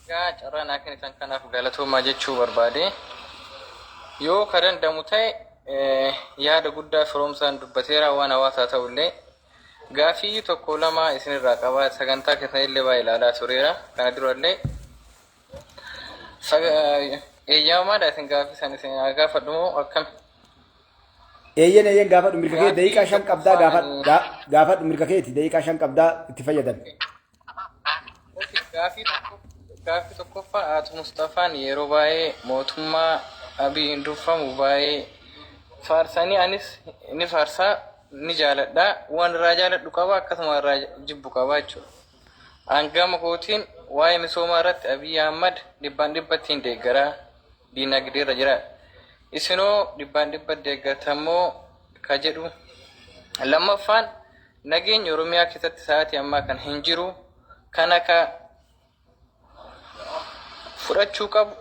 Gaa carraan akka isaan kanaaf galatoomaa jechuu barbaade yoo ka dandamu ta'e yaada guddaa firoomsaan dubbateera waan hawaasaa ta'ullee gaafii tokko lama isinirraa qaba sagantaa keessan illee baay'ee ilaalaa tureera kana durallee eeyyamaadha isin gaafii san isin gaafadhu moo akkam eeyyen gaafadhu mirga kee daqiiqaa 5 qabdaa gaafadhu mirga keeti daqiiqaa 5 qabdaa itti fayyadame gaafii tokkoffaa Aatu Mustafaan yeroo baay'ee mootummaa Abiyin durfamu baay'ee faarsanii anis ni faarsaa ni jaaladha waan irraa jaaladhu qaba akkasuma irraa jibbu qaba jechuudha. Hangama kootiin waa'ee misoomaa irratti Abiy Ahmad dhibbaan dhibbattiin deeggaraa diinagdee irra jira. Isinoo dhibbaan dhibbat deeggartammoo ka jedhu. Lammaffaan nageenya Oromiyaa keessatti sa'aatii ammaa kan hin jiru kan akka fudhachuu qabu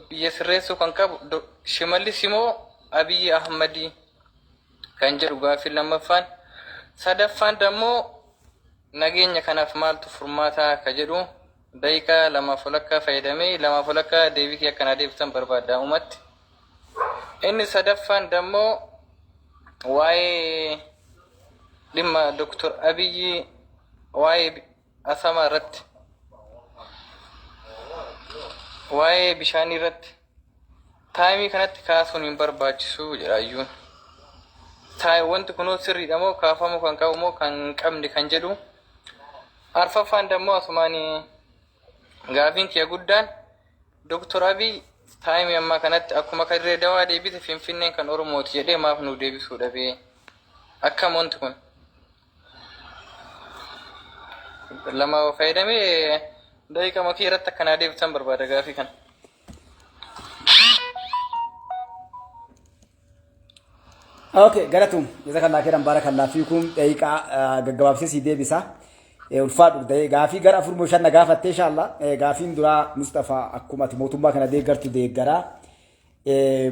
biyya sirreessuu kan qabu Shimallis immoo Abiy Ahmad kan jedhu gaafii lammaffaan. Sadaffaan dammoo nageenya kanaaf maaltu furmaata ka jedhu daqiiqaa lamaaf walakkaa fayyadamee lamaaf walakkaa deebii akkanaa deebisan barbaada uumatti. Inni sadaffaan dammoo waa'ee dhimma Dr. Abiy waa'ee asamaa irratti waa'ee bishaanii irratti taayimii kanatti kaasuun hin barbaachisu jedhaayyuun. Wanti kunoo sirriidha moo kaafamuu kan qabu moo kan hin qabne kan jedhu. Arfaffaan dammoo asumaan gaafiin kiyya guddaan Dr. Abiy taayimii ammaa kanatti akkuma kadree dawaa deebite Finfinneen kan Oromooti jedhee maaf nu deebisuu dhabee akkam wanti kun lama fayyadamee daqiiqa makii irratti akkanaa deebisan barbaada gaafii kana. Okay, galatum jazakallah khairan barakallah fiikum daqiiqa gaggabaabsee si deebisa. Ulfaadhu ta'ee gaafii gara 4 gaafatte inshallah gaafiin dura Mustafa akkuma mootummaa kana deeggartu deeggaraa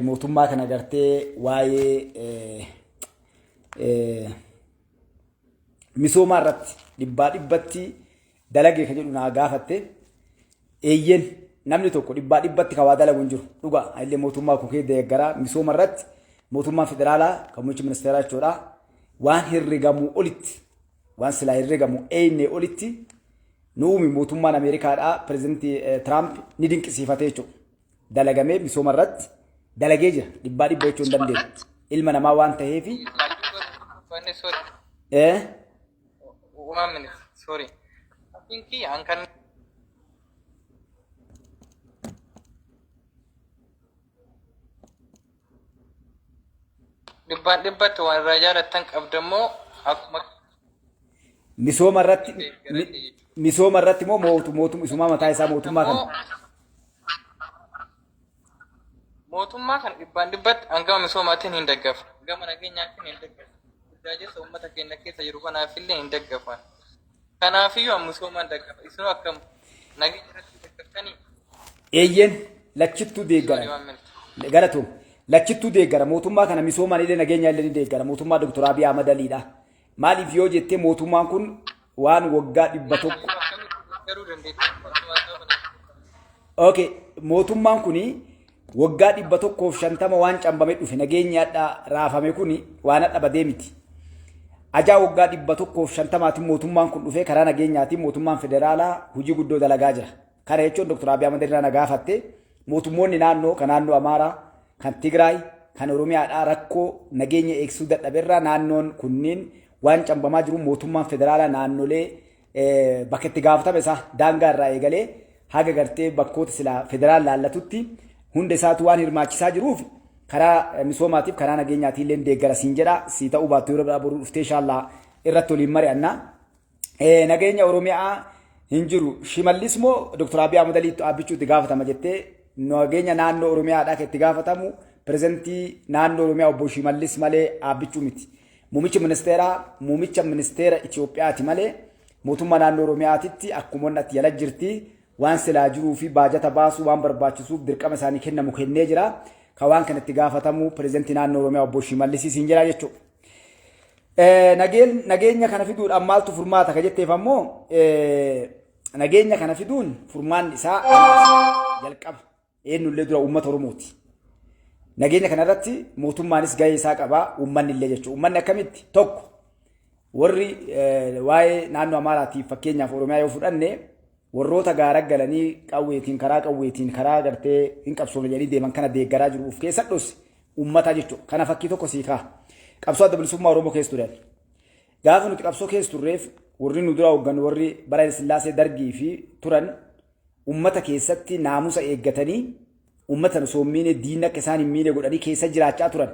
mootummaa kana gartee waa'ee misooma irratti dhibbatti dalagee kan jedhu na gaafatte eeyyen namni tokko dhibbatti ka waa dalagu hin jiru dhuga illee mootummaa koo kee deeggaraa misooma irratti mootummaa federaalaa kan muummichi ministeeraa jechuudha waan herregamu olitti waan silaa herregamu eenye olitti nuumi mootummaan Ameerikaadhaa pirezidantii Trump ni dinqisiifatee jechuudha dalagamee misooma irratti dalagee jira dhibba jechuu hin dandeenye ilma namaa waan ta'eefi sorry Inki angkan dhibbat waan irraa jaalattan qabdammoo akkuma misooma irratti moo mootummaa mataa isaa mootummaa kana mootummaa kan dhibbat hangama misoomaatiin hin daggafa gama nageenyaatiin hin daggafa tajaajila uummata keenya keessa jiru kanaafillee hin daggafa. Kanaafiyyuu misoomaan daggafa isinoo akkam nageenya irratti daggaftanii eeyyen lachittuu deeggara galatoom lachittuu deeggara mootummaa kana misoomaan illee nageenya illee ni deeggara mootummaa Dr. Abiy Ahmad Aliidha maaliif yoo jettee mootummaan kun waan waggaa 100 okay mootummaan kuni waggaa 150 waan cambame dhufe nageenyaadha raafame kuni waan dhaba miti ajaa waggaa 150 mootummaan kun dhufe karaa nageenyaatiin mootummaan federaalaa hojii guddoo dalagaa jira kana jechuun Dr. Abiy Ahmad irraa nagaafatte mootummoonni naannoo kan naannoo Amaaraa kan Tigraay kan Oromiyaadhaa rakkoo nageenya eegsisuu dadhabeerraa naannoon kunniin waan cambamaa jiru mootummaan federaalaa naannolee bakka itti gaafatame isaa daangaa irraa eegalee haga gartee bakkoota silaa federaal laallatutti hunda isaatu waan hirmaachisaa jiruuf karaa misoomaatiif karaa nageenyaatiin illee deeggara siin jedha si ta'uu baattu yeroo biraa boruu dhuftee inshallah irratti waliin mari'anna nageenya Oromiyaa hin jiru Shimallis moo Dr. Abiy Ahmad Ali abbichuu itti gaafatama jettee nageenya naannoo Oromiyaadhaa kan itti gaafatamu pirezidantii naannoo Oromiyaa obbo Shimallis malee abbichuu miti muummicha ministeera Itoophiyaati malee mootummaa naannoo Oromiyaatitti akkuma onnatti yala jirti waan silaa jiruu fi baajata baasuu waan barbaachisuuf dirqama isaanii kennamu kennee jira ka waan kanatti gaafatamu pirezidantii naannoo Oromiyaa obbo Shimallis siin jira jechuudha. Nageenya kana fiduudhaan maaltu furmaata ka jetteef ammoo nageenya kana fiduun furmaan isaa jalqaba eenyullee dura uummata Oromooti. Nageenya kana irratti mootummaanis gahee isaa qaba uummanni illee jechuudha. Uummanni akkamitti tokko warri waa'ee naannoo Amaaraatiif fakkeenyaaf Oromiyaa yoo fudhanne warroota gaara galanii qawweetiin karaa gartee hin qabsoofne jedhanii deeman kana deeggaraa jiru of keessa dhoosi uummata jechuudha. Kana fakkii tokko sii kaa qabsoo adda bilisummaa Oromoo keessa turan. Gaafa nuti qabsoo keessa turreef warri nu dura hooggan warri bara Sillaasee Dargii fi turan uummata keessatti naamusa eeggatanii uummata osoo miine diinni akka isaan hin miine godhanii keessa jiraachaa turan.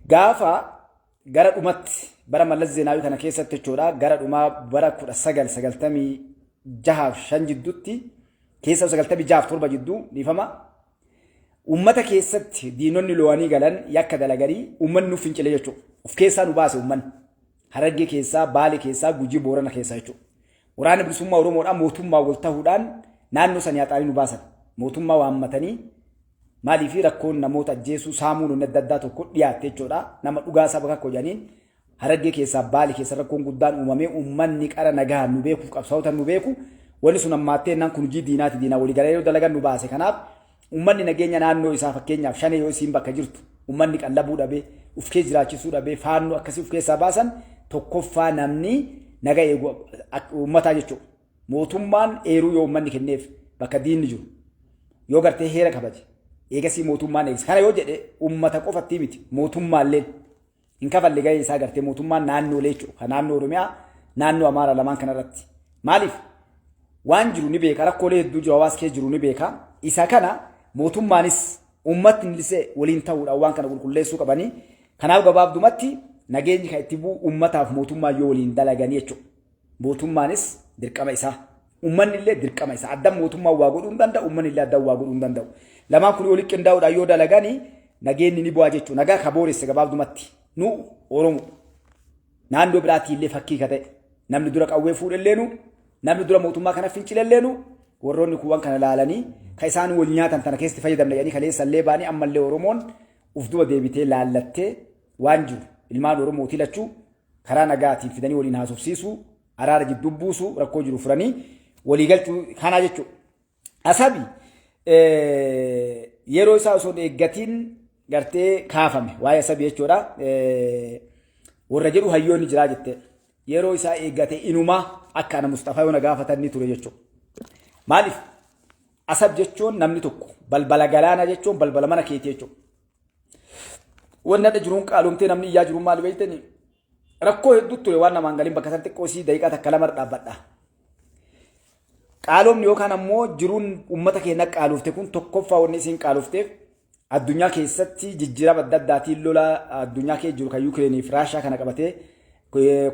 Gaafa gara dhumatti bara Mallas Zeenaawii kana keessatti jechuudha gara dhumaa bara 1996 jidduutti keessa 96 jidduu dhiifama uummata keessatti diinonni lo'anii galan yakka dalaganii uummanni nuuf fincile jechuudha. Of keessaa nu baase uummanni. Harargee keessaa, Baalee keessaa, Gujii Boorana keessaa jechuudha. Waraana bilisummaa Oromoodhaan mootummaa wal ta'uudhaan naannoo sana yaxaanii nu baasan. Mootummaa waammatanii maaliif rakkoon namoota ajjeesuu saamuun inni adda addaa tokko dhiyaatte jechuudha. Nama dhugaa saba akka hojaniin Harargee keessaa, Baalee keessa rakkoon guddaan uumamee uummanni qara nagaa nu beeku, qabsaa'ota nu beeku. Wanni sun ammaattee naan kun hojii diinaati diinaa walii galee yoo dalagan nu baase. Kanaaf uummanni nageenya naannoo isaa fakkeenyaaf shanee yoo isiin bakka jirtu uummanni qallabuu dhabee uf keessa jiraachisuu dhabee faannoo akkasii uf keessaa baasan tokkoffaa namni naga eegu uummataa jechuudha. Mootummaan eeruu yoo uummanni kenneef bakka diinni jiru yoo gartee heera kabaje eegasii mootummaan eegis. Kana yoo jedhe uummata qofatti miti mootummaallee hin kafalle gahee isaa gartee mootummaan naannoolee jechuudha. Kan naannoo Oromiyaa naannoo Amaaraa lamaan kanarratti maaliif waan jiru ni beeka rakkoolee hedduu jiru hawaasa keessa jiru ni beeka. Isa kana mootummaanis uummatni illee waliin ta'uudhaan waan kana qulqulleessuu qabanii. Kanaaf gabaabdumatti nageenyi kan itti bu'u uummataaf mootummaa yoo waliin dalaganii jechuudha. Mootummaanis dirqama isaa, uummanni illee dirqama isaa. Addaan mootummaa waa godhuu hin danda'u, uummanni illee addaan waa godhuu hin danda'u. Lamaan kun waliin qindaa'uudhaan yoo dalaganii nageenyi ni bu'aa jechuudha. Nagaa ka booresse gabaabdumatti nu Oromoo naannoo biraatii illee fakkii ka ta'e namni dura qawwee fuudhelleenu namni dura mootummaa kana fincilelleenu warroonni kuwwan kana laalanii ka isaan wal nyaatan tana keessatti fayyadamna jedhanii kaleessa illee baanii ammallee Oromoon uf duba deebitee laallattee waan jiru ilmaan Oromoo tilachuu karaa nagaatiin fidanii waliin haasofsiisuu araara jidduu buusuu rakkoo jiru furanii walii galchuu kana jechuudha. Asabi yeroo isaa osoo eeggatiin gartee kaafame waa'ee asabi jechuudha. Warra jedhu hayyoonni jiraa jettee yeroo isaa eeggate inumaa akka ana Mustafaa yoo na gaafatanii ture jechuudha. Maaliif asab jechuun namni tokko balbala galaana jechuun balbala mana keetii jechuudha. Wanni adda jiruun qaalomtee namni iyyaa jiruun maal beeytanii rakkoo hedduu ture waan namaan galiin bakka san xiqqoo sii daqiiqaa takka lama dhaabbadha. Qaalomni yookaan ammoo jiruun uummata keenya qaalofte kun tokkoffaa wanni isiin qaalofteef addunyaa keessatti jijjiirama adda addaatiin lola addunyaa keessa jiru kan Yukireeniif Raashaa kana qabatee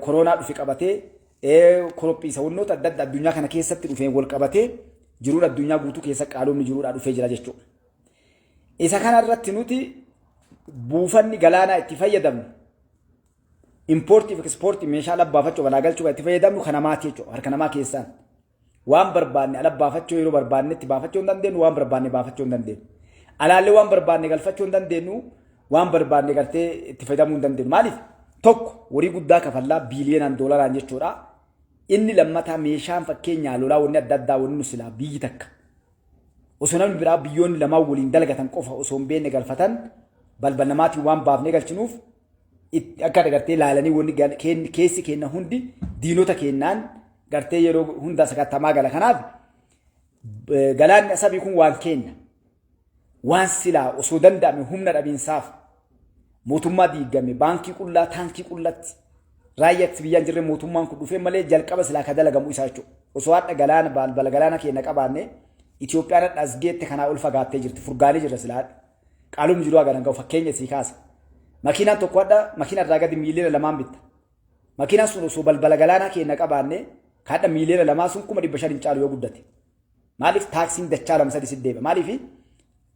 koronaa dhufe qabatee korophiisa wannoota adda addaa addunyaa kana keessatti dhufee wal qabatee jiruun addunyaa guutuu keessa qaalomni jiruudhaa dhufee jira jechuudha. Isa kana irratti nuti buufanni galaanaa itti fayyadamnu importii fi ekspoortii meeshaa alabbaafachuu balaa galchuu itti fayyadamnu kana maati jechuudha. Harka namaa keessaan waan barbaanne alabbaafachuu yeroo barbaanne itti baafachuu hin dandeenyu waan barbaanne baafachuu hin dandeenyu. Alaallee waan barbaanne galfachuu hin dandeenyu waan barbaanne gartee itti fayyadamuu hin dandeenyu. Maaliif tokko warii guddaa kafallaa biiliyoonaan doolaraan jechuudha. Inni lammataa meeshaan fakkeenyaa lolaa wanni adda addaa wanni nu silaa biyyi takka. Osoo namni biraa biyyoonni lamaan waliin dalagatan qofa osoo hin beekne galfatan balbal namaatiin waan baafnee galchinuuf akka gartee laalanii wanni keessi kenna hundi diinota kennaan gartee yeroo hunda sakattamaa gala. Kanaaf galaanni asabii kun waan kenna. Waan silaa osoo danda'ame humna dhabiinsaaf mootummaa diigame baankii qullaa taankii qullatti raayyaatti biyyaan jirre mootummaan kun dhufee malee jalqaba silaa ka dalagamu isaa jechuudha. Osoo hadha galaana balbala galaana keenya qabaanne Itoophiyaan hadha as geette kanaa ol fagaattee jirti furgaanii jirra silaa qaalumni jiru agaraan ga'u fakkeenya sii kaasa. Makiinaan tokko hadha makiina irraa gadi miiliyoona lamaan bitta. Makiinaan sun osoo balbala galaanaa keenya qabaanne kadha miiliyoona lamaa sun 500 hin caalu yoo guddate. Maaliif taaksiin dachaa lama sadii siddeeba maaliif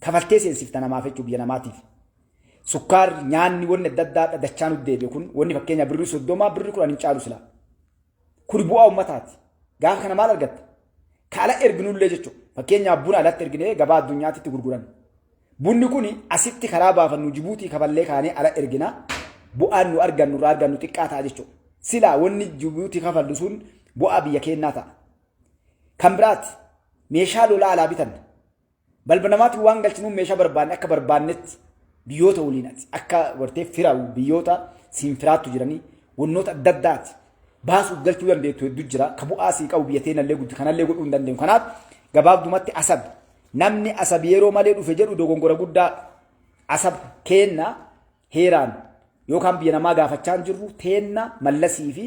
kafaltee seensifta namaaf jechuun biyya namaatiif. Sukkaar nyaanni wanni adda addaa dachaan deebi'e kun wanni fakkeenya birrii 30 birrii 10 hin caalu silaa. Kun bu'aa uummataati. Gaafa kana maal argatta? Kaala erginullee jechuudha. Fakkeenyaaf buna alatti erginee gabaa addunyaatti gurguran. Bunni kun asitti karaa baafannu Jibuutii kaballee kaanee ala ergina bu'aan nu argannu irraa argannu xiqqaa ta'a jechuudha. Silaa wanni Jibuutii kafallu sun bu'aa biyya keenyaa ta'a. kan biraati meeshaa lolaa alaa bitan balba namaatti waan galchinuun meeshaa barbaanne akka barbaannetti biyyoota waliinati akka wartee firaa'u biyyoota siinfiraattu jiranii wannoota adda addaati baasuuf galchuu dandeettu hedduu jira ka bu'aa sii qabu biyya teenallee guddi kanallee godhuu hin dandeenyu kanaaf gabaabdumatti asab namni asab yeroo malee dhufe jedhu dogongora guddaa asab kenna heeraan yookaan biyya namaa gaafachaa jirru teenna mallasii fi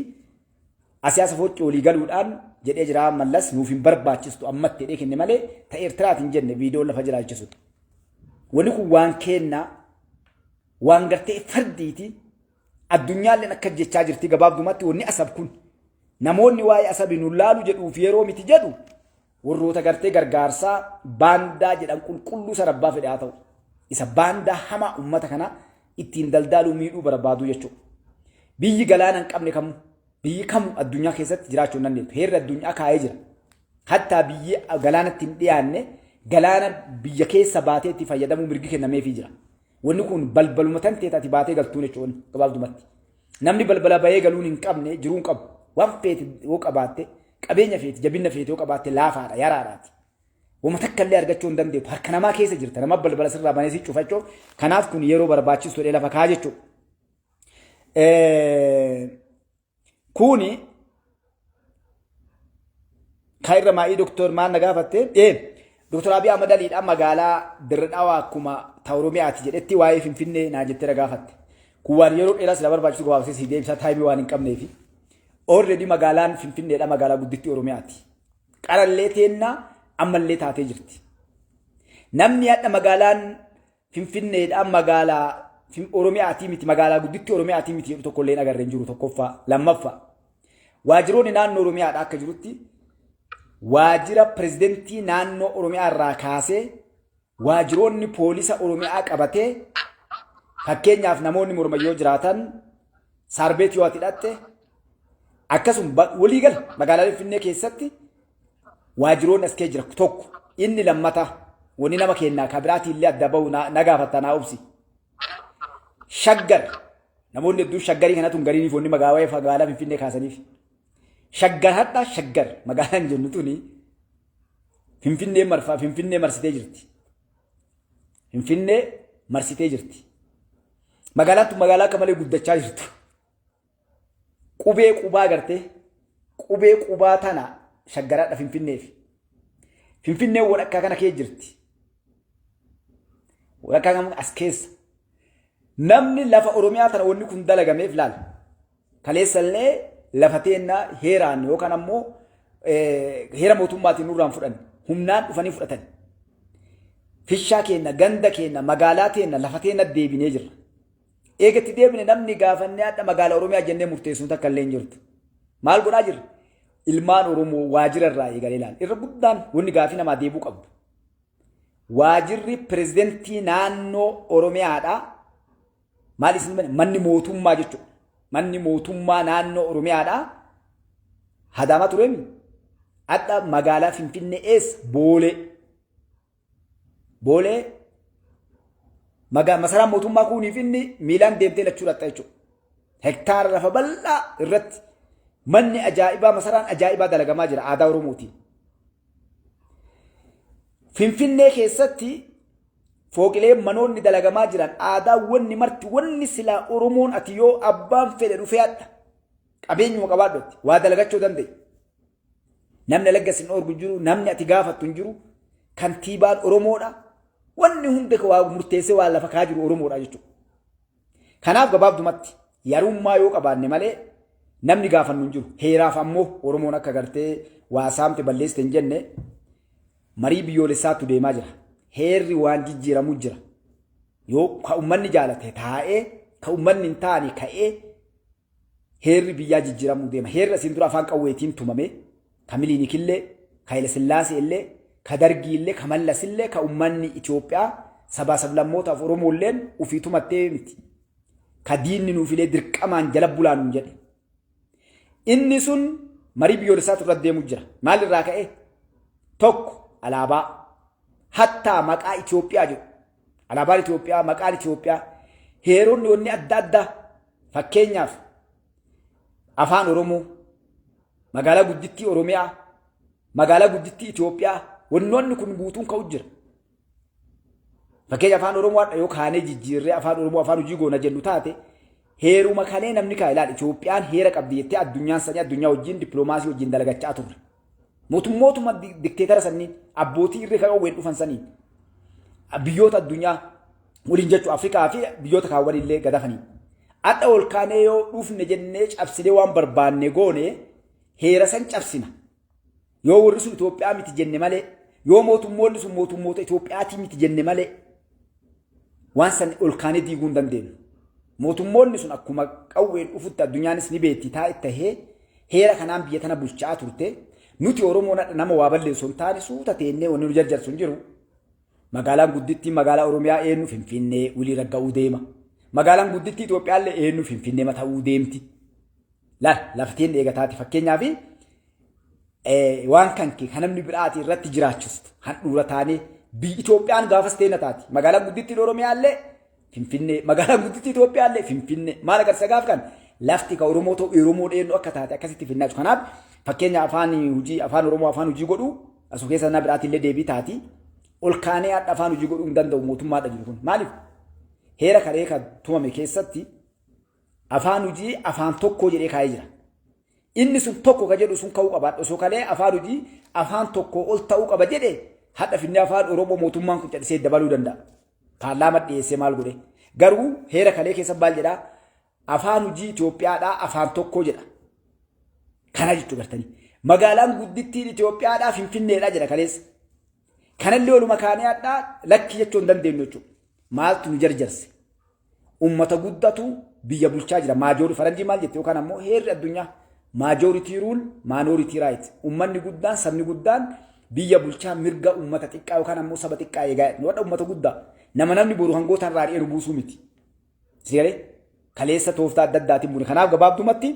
asiyaasa foccii olii galuudhaan jedhee jira mallas nuuf hin barbaachistu ammatti jedhee kenne malee ta Eertiraatiin jenne viidiyoo lafa jiraachisudha. Wanni kun waan kenna waan gartee fardiiti addunyaalleen akka jechaa jirti gabaabdumatti wanni asab kun namoonni waa'ee asabii nu laalu jedhuuf yeroo miti jedhu warroota gartee gargaarsaa baandaa jedhan qulqulluu sarabbaa fedhaa ta'u isa baandaa hamaa ummata kana ittiin daldaaluu miidhuu barbaadu jechuudha. Biyyi galaana hin qabne kamu biyyi kamu addunyaa keessatti jiraachuu hin dandeettu heerri addunyaa kaa'ee jira. Hattaa biyyi galaanatti hin dhiyaanne galaana biyya keessa baatee itti fayyadamuu mirgi kennameefii jira. Wanni kun balbaluma tanteetaati baatee galtuun jechuudha gabaabdumatti. Namni balbala bahee galuun hin qabne jiruu hin qabu. Waan feeti yoo qabaatte qabeenya feeti jabina feeti yoo qabaatte laafaadha yaraadhaati. Wama takka illee argachuu hin dandeettu harka namaa keessa jirta nama balbala sirraa banee si cufachuuf kanaaf kun yeroo barbaachisu ta'ee lafa kaa jechuudha. Kuni kan irra maa'ii doktor maan na gaafatte doktor Abiy Ahmad Aliidhaan magaalaa Dirre Dhawaa akkuma ta Oromiyaati jedhetti waa'ee Finfinnee naa jettee na gaafatte. Kun waan yeroo dheeraa sila barbaachisu gabaabsee si deemsa taayimii waan hin qabneefi. Already magaalaan Finfinneedha magaalaa gudditti Oromiyaati. Qarallee teennaa ammallee taatee jirti. Namni hadha magaalaan Finfinneedha magaalaa Oromiyaati miti magaalaa gudditti Oromiyaati miti jedhu tokkollee agarreen jiru tokkoffaa lammaffaa. Waajiroonni naannoo Oromiyaadha akka jirutti waajira pirezidentii naannoo Oromiyaa irraa kaasee waajiroonni poolisa Oromiyaa qabatee fakkeenyaaf namoonni mormayyoo jiraatan saarbeet yoo ati hidhatte akkasuma waliigala magaalaa Finfinnee keessatti waajiroonni as kee jira tokko inni lammata wani nama kennaa kabiraatii illee adda bahu na gaafatta naa obsi shaggar namoonni hedduu shaggarii kanatu gariiniif wanni magaalaa Finfinnee kaasaniif shaggar hadha shaggar magaalaan jennu tuni Finfinnee marsitee jirti. Finfinnee marsitee jirti. Magaalaan tun magaalaa akka malee guddachaa jirtu. Qubee qubaa gartee qubee qubaa tana shaggaraadha Finfinneef. Finfinnee walakkaa kana kee jirti. Walakkaa kana as keessa. Namni lafa Oromiyaa tana wanni kun dalagameef laal. Kaleessallee lafa teennaa heeraan yookaan ammoo heera mootummaatiin nurraan fudhan humnaan dhufanii fudhatan. Fishaa keenya ganda keenya magaalaa teenya lafa teenya deebinee jirra. Eegatti deebine namni gaafannee hadha magaalaa Oromiyaa jennee murteessuun takka illee hin jirtu. Maal godhaa jirra? Ilmaan Oromoo waajira irraa eegalee ilaala. Irra guddaan wanni gaafii namaa deebuu qabdu. Waajirri pirezidentii naannoo Oromiyaadhaa maal isin manni mootummaa jechuudha. Manni mootummaa naannoo Oromiyaadhaa Adaamaa tureemi. Hadha magaalaa Finfinnee eessa Boolee. Boolee masaraan mootummaa kuniif inni miilaan deemtee lachuu dhatta jechuudha. Hektaara lafa bal'aa irratti manni ajaa'ibaa masaraan ajaa'ibaa dalagamaa jira aadaa Oromootiin. Finfinnee keessatti fooqilee manoonni dalagamaa jiran aadaa wanni marti wanni silaa Oromoon ati yoo abbaan fedhe dhufee hadha qabeenyuma qabaadhotti waa dalagachuu danda'e. Namni laggasin orgu jiru namni ati gaafattu hin jiru kantiibaan Oromoodha. Wanni hundi waa murteessee waa lafa kaa jiru Oromoodha jechuudha. Kanaaf gabaabdumatti yarummaa yoo qabaanne malee namni gaafannu hin jiru. Heeraaf ammoo Oromoon akka gartee waa saamte balleessite hin jenne marii biyyoolessaatu deemaa jira. Heerri waan jijjiiramuu jira. Yoo ka uummanni jaalate taa'ee ka uummanni hin taane ka'ee heerri biyyaa jijjiiramuu deema. Heerri asiin dura afaan qawweetiin tumame ka Miliinikillee ka Haile Sillaasee illee ka Dargii illee ka Mallas illee ka uummanni Itoophiyaa sabaa sablammootaaf Oromoolleen ufii tumattee miti. Ka diinni nuufilee dirqamaan jala bulaan jedhe. Inni sun marii biyyoolessaatu irra deemuu jira. Maal irraa ka'e? Tokko alaabaa. Hattaa maqaa Itoophiyaa jedhu. Alaabaan Itoophiyaa, maqaan Itoophiyaa. Heeronni wanni adda addaa fakkeenyaaf afaan Oromoo, magaalaa guddittii Oromiyaa, magaalaa guddittii Itoophiyaa wannoonni kun guutuun ka'u jira. Fakkeenya afaan Oromoo yoo kaanee jijjiirree afaan Oromoo afaan hojii goona jennu taate heeruma kalee namni kaa ilaala Itoophiyaan heera qabdi jettee addunyaan sanii addunyaa wajjin dippiloomaasii wajjin dalagachaa turre. Mootummootuma dikteetara sanniin abbootii irree kaqawween dhufan saniin biyyoota addunyaa waliin jechuun Afrikaa fi biyyoota kaawwan illee gadafanii. Adda ol kaanee yoo dhufne jennee cabsinee waan barbaanne goone heera san cabsina. Yoo warri sun Itoophiyaa miti jenne malee yoo mootummoonni sun mootummoota Itoophiyaatii miti jenne malee waan san ol kaanee diiguu hin dandeenyu. Mootummoonni sun akkuma qawween dhufutti addunyaanis ni beetti taa'e tahee heera kanaan biyya tana bulchaa turte. Nuti Oromoo nama waa balleessu hin taane suuta teennee wanni nu jarjarsu hin jiru. Magaalaan guddittii magaalaa Oromiyaa eenyu Finfinnee walii ragga'uu deema. Magaalaan guddittii Itoophiyaallee eenyu Finfinnee mata'uu deemti. Lafteen eegataati fakkeenyaaf waan kan namni biraati irratti jiraachistu handhuura taanee biyyi Itoophiyaan gaafas teena taati. Magaalaan guddittii Oromiyaallee Finfinnee magaalaan guddittii Itoophiyaallee Finfinnee maal agarsiisa gaaf kan lafti ka Oromoo ta'u Oromoo eenyu akka taate akkasitti finnaatu. Kanaaf fakkeenya afaan Oromoo afaan hojii godhu asuu keessa na biraati illee deebii taati. Ol kaanee adda afaan hojii godhuu hin danda'u mootummaadha jiru kun. Maaliif? Heera karee kan tumame keessatti afaan hojii afaan tokko jedhee kaa'ee jira. Inni sun tokko ka jedhu sun ka'uu qaba. Osoo kalee afaan hojii afaan tokko ol ta'uu qaba jedhee hadha finnee afaan Oromoo mootummaan kun cadhisee dabaluu danda'a. Paarlaamaa dhiyeessee maal godhe? Garuu heera kalee keessa maal jedhaa? Afaan hojii Itoophiyaadhaa afaan tokko jedha. Kana jechuun gartanii. Magaalaan guddittiin Itoophiyaadhaa Finfinneedhaa jedha kaleessa. Kanallee oluma kaanee addaa lakki jechuun dandeenyu jechuudha. Maaltu nu jarjarse? Uummata guddatu biyya bulchaa jira. Maajoorii faranjii maal jette yookaan ammoo heerri addunyaa maajoorii ruul maanoorii raayit. Uummanni guddaan sabni guddaan biyya bulchaa mirga uummata xiqqaa yookaan ammoo saba xiqqaa eegaa. Wadha uummata guddaa namni boru hangootaan raadhee buusuu miti. Seeree kaleessa tooftaa adda addaatiin bune. Kanaaf gabaabdumatti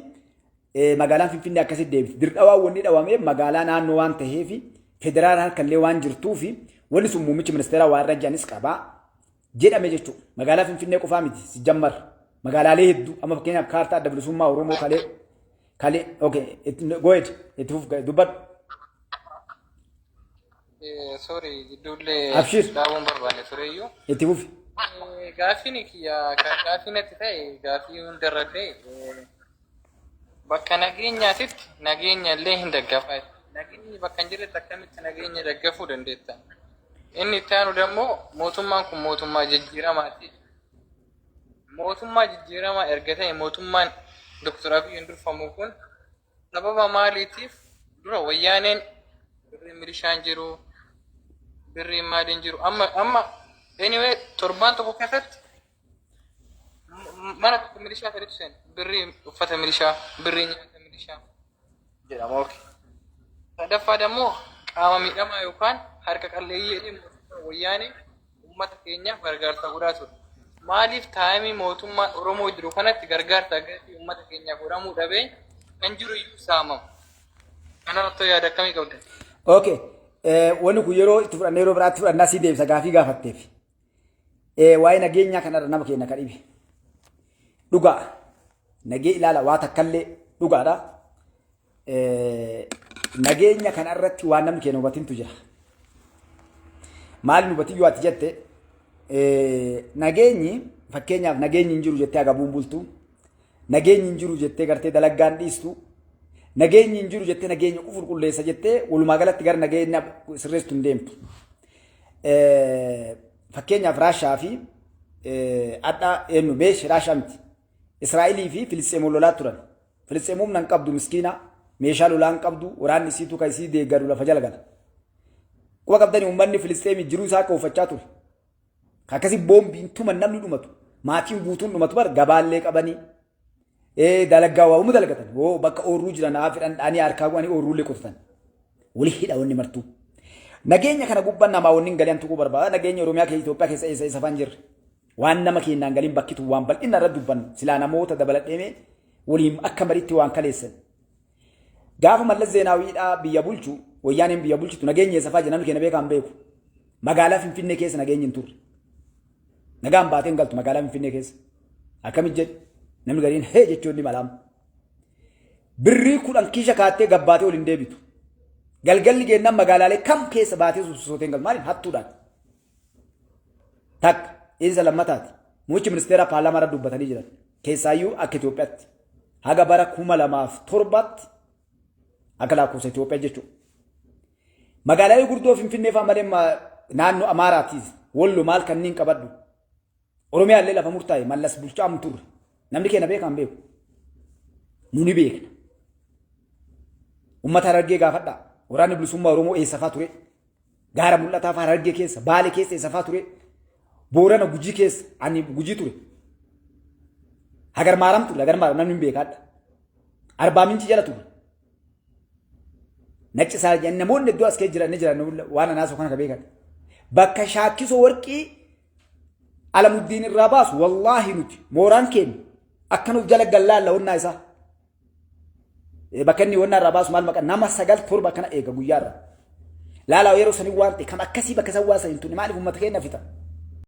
magaalaan Finfinnee akkasitti deebiti. Dirqawaa wanni dhawamee magaalaa naannoo waan ta'eefi federaalaan kallee waan jirtuu fi wanni sun muummichi ministeeraa waan rajjaanis qabaa jedhame jechuudha. Magaalaa Finfinnee qofaa miti si jammar magaalaalee hedduu amma fakkeenyaaf kaartaa adda bilisummaa Oromoo kalee go ahead itti fuuf dubbadhu. Sorry gidduullee Abshir dhaabuun barbaanne tureyyuu. itti fuuf. Gaaffiin gaaffiin itti ta'e gaaffii hundarradhee bakka nageenyaatitti nageenya illee hin daggafaa. Nageenyi bakka hin jirretti akkamitti nageenya daggafuu dandeetta? Inni itti aanu dammoo mootummaan kun mootummaa jijjiiramaati. Mootummaa jijjiiramaa erga ta'e mootummaan Dr. Abiyyiin durfamu kun sababa maaliitiif dura wayyaaneen birriin milishaan jiru birriin maaliin jiru amma anyway torbaan tokko keessatti mana tokko milishaa fedhetu seen birrii uffata milishaa birrii nyaata milishaa jedhama. Okay. Sadaffaa dammoo qaama miidhamaa yookaan harka qalleeyyii jedhee wayyaanee uummata keenyaaf gargaarsa godhaa ture. Maaliif taa'imii mootummaa Oromoo jiru kanatti gargaarsa agarsiisuu uummata keenyaaf godhamuu dhabee kan jiru iyyuu saamamu. Kanarratti yaada akkamii qabda? Okay. Wanni kun yeroo itti fudhannee yeroo biraatti fudhannaa sii deebisa gaafii gaafatteef. Waa'ee nageenyaa kanarra nama keenya kan dhibe. Dhugaa. Nagee ilaala waa takkallee dhugaadha. Nageenya kanarratti waan namni keenya hubatintu jira. Maali hubatiyyuu ati jette nageenyi fakkeenyaaf nageenyi hin jiru jettee agabuun bultu. Nageenyi hin jiru jettee gartee dalaggaan dhiistu. Nageenyi hin jiru jettee nageenya qulqulleessa jettee walumaa galatti gara nageenya sirreessu hin deemtu. Fakkeenyaaf Raashaa fi adda eenyu meeshaa Raashaa miti. Israa'elii fi Filisxeemoon lolaa turan. Filisxeemoon nan qabdu miskiina meeshaa lolaan qabdu waraanni isiitu kan isii deeggaru lafa jala gala. Quba qabdanii uummanni Filisxeemii jiruu isaa ka'uufachaa ture. Akkasii boombiin tuman namni dhumatu. Maatiin guutuun dhumatu bar gabaallee qabanii. Dalaggaa waa dalagatan. Bakka oorruu jiran fedhan dhaanii harkaa bu'anii oorruullee qotatan. Walii hidha wanni martuu. Nageenya kana gubbaan namaa wanni hin galiin tuquu barbaada. Nageenya Oromiyaa keessa Itoophiyaa keessa isa faan jirre. Waan nama keenyaan galiin bakkitu waan bal'ina irra dubbannu silaa namoota dabaladheemee waliin akka mariitti waan kaleessan. Gaafa Mallas Zeenaawiidhaa biyya bulchu wayyaaneen biyya bulchitu nageenya isa faa namni keenya beekaan beeku. Magaalaa Finfinnee keessa nageenyi hin turre. Nagaan baateen galtu magaalaa Finfinnee keessa. Akkamitti jedhu namni gariin hee jechuun ni malaama. Birrii 10 kiisha kaattee gabbaatee waliin deebitu. galgalli geennan magaalaalee kam keessa baatee sosooteen gal maaliif hattuudhaan takka isa lammataati muummichi ministeera paarlaamaa irra dubbatanii jiran keessaayyuu akka Itoophiyaatti haga bara 2007tti akka lakkoofsa Itoophiyaa jechuudha. Magaalaalee guddoo Finfinnee fa'aa malee naannoo Amaaraatiis wallo maal kanneen qabaddu Oromiyaa illee lafa murtaa'e mallas bulchaa turre namni keenya beekan beeku nuni beekna. Uummata Harargee gaafadhaa waraanni bilisummaa Oromoo eessa fa'aa ture gaara mul'ataa fa'aa Harargee keessa Baalee keessa eessa fa'aa ture Boorana Gujii keessa ani Gujii ture Hagar Maaram ture Hagar Maaram namni beekaadha Arbaa Minci jala ture Nacci isaa namoonni iddoo as keessa jiran waan anaasoo kana ka beekan bakka shaakkisoo warqii Alamuddiin irraa baasu wallaahi nuti mooraan keenya akkanuuf jala gallaalla wannaa isaa bakka inni wannaa irraa baasu maal maqaa nama 9-7 kana eega guyyaarra laalaa yeroo sanii waan ta'e kam akkasii bakka san waan sanii tuni maaliif uummata keenya fita